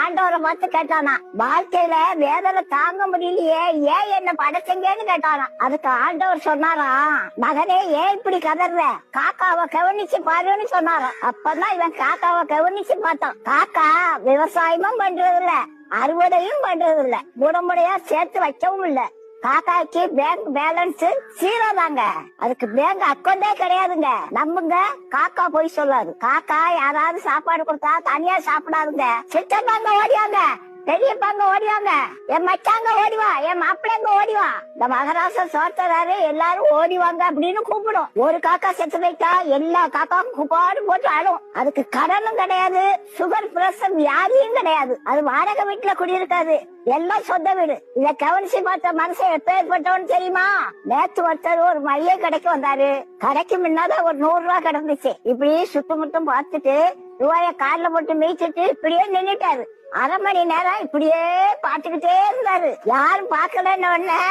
ஆண்டவரை பார்த்து கேட்டானா, வாழ்க்கையில வேதனை தாங்க முடியலையே, ஏன் என்ன படைச்சீங்கன்னு கேட்டானா. அதுக்கு ஆண்டவர் சொன்னாரா, மகனே ஏன் இப்படி கதற, காக்காவை கவனிச்சு பாருன்னு சொன்னாராம். அப்பதான் இவன் காக்காவை கவனிச்சு பார்த்தான். காக்கா விவசாயமும் பண்றது இல்ல, அறுவடையும் பண்றது இல்ல, முடமுடையா சேர்த்து வைக்கவும் இல்ல. காக்காய்க்கு பேங்க் பேலன்ஸ் 0 தாங்க. அதுக்கு பேங்க் அக்கௌண்டே கிடையாதுங்க. நம்புங்க, காக்கா போய் சொல்லாது. காக்கா யாராவது சாப்பாடு கொடுத்தா தனியா சாப்பிடாதுங்க. சித்தப்பாங்க ஓடிவாங்க, பெரியப்பாங்க ஓடிவாங்க, என் மச்சாங்க ஓடிவா, என் மாப்பிள்ளைங்க ஓடிவா, இந்த மகராச சோர்த்தராரு எல்லாரும் ஓடிவாங்க அப்படின்னு கூப்பிடும். ஒரு காக்கா செத்து போயிட்டா எல்லா காக்காவும் குப்பாடு போட்டு ஆடும். அதுக்கு கடனும் கிடையாது, சுகர் பிரஷர் வியாதியும் கிடையாது. அது வாடகை வீட்டுல குடியிருக்காது, எல்லாம் சொந்த வீடு. இத கவனிச்சு பார்த்த மனுஷன் எப்பேற்பட்டவன்னு தெரியுமா? நேத்து ஒருத்தர் ஒரு மளிகை கடைக்கு வந்தாரு. கடைக்கு முன்னாதான் ஒரு 100 ரூபாய் கிடந்துச்சு. இப்படி சுத்தமுட்டும் பார்த்துட்டு ரூபாய கார்ல போட்டு மீச்சிட்டு இப்படியே நின்னுட்டாரு. அரை மணி நேரம் இப்படியே பாத்துக்கிட்டே இருந்தாரு. யாரும் பாக்கலன்னு உடனே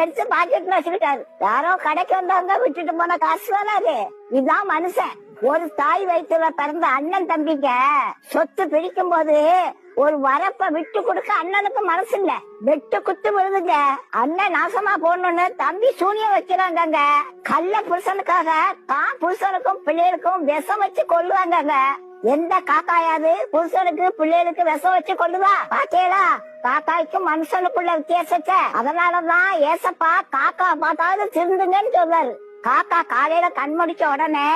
எடுத்து பாக்கெட்ல வச்சுக்கிட்டாரு. யாரோ கடைக்கு வந்தவங்க விட்டுட்டு போன காசு தானே அது. இதுதான் மனுஷன். ஒரு தாய் வயிற்றுல பிறந்த அண்ணன் தம்பிங்க சொத்து பிரிக்கும் போது ஒரு வரப்ப விட்டு கொடுக்க அண்ணனுக்கு மனசு இல்ல, வெட்டு குத்து விழுதுங்க. அண்ணன் நாசமா போடணும்னு தம்பி சூனியம் வைக்கிறாங்க. கள்ள புருஷனுக்காக தான் புருஷனுக்கும் பிள்ளைகளுக்கும் விஷம் வச்சு கொள்ளுவாங்க. எந்த காக்காயாது புருஷனுக்கு பிள்ளைகளுக்கு விஷம் வச்சு கொள்ளுவா? பாத்தீங்களா காக்காய்க்கும் மனுஷனுக்குள்ள வித்தியாசத்தை? அதனாலதான் ஏசப்பா காக்கா பார்த்தாவது திருந்துங்கன்னு சொல்றாரு. காக்கா காலையில கண் முடிச்ச உடனே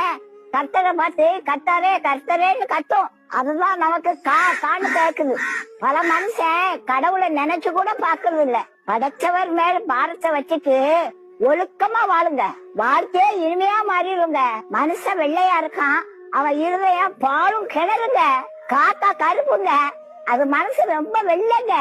கர்த்தரை பார்த்து கர்த்தரே கர்த்தரேன்னு கத்தும். அதுதான் நமக்கு கான்னு கேக்குது. பல மனுஷன் கடவுளை நினைச்சு கூட பாக்குறது இல்ல. படைச்சவர் மேல பாரத்தை வச்சுட்டு ஒழுக்கமா வாழுங்க, வாழ்க்கையே இனிமையா மாறிடுங்க. மனுஷன் வெள்ளையா இருக்கான், அவன் இருதயம் பாலும் கிணறுங்க. காக்கா கருப்புங்க, அது மனசு ரொம்ப வெள்ளைங்க.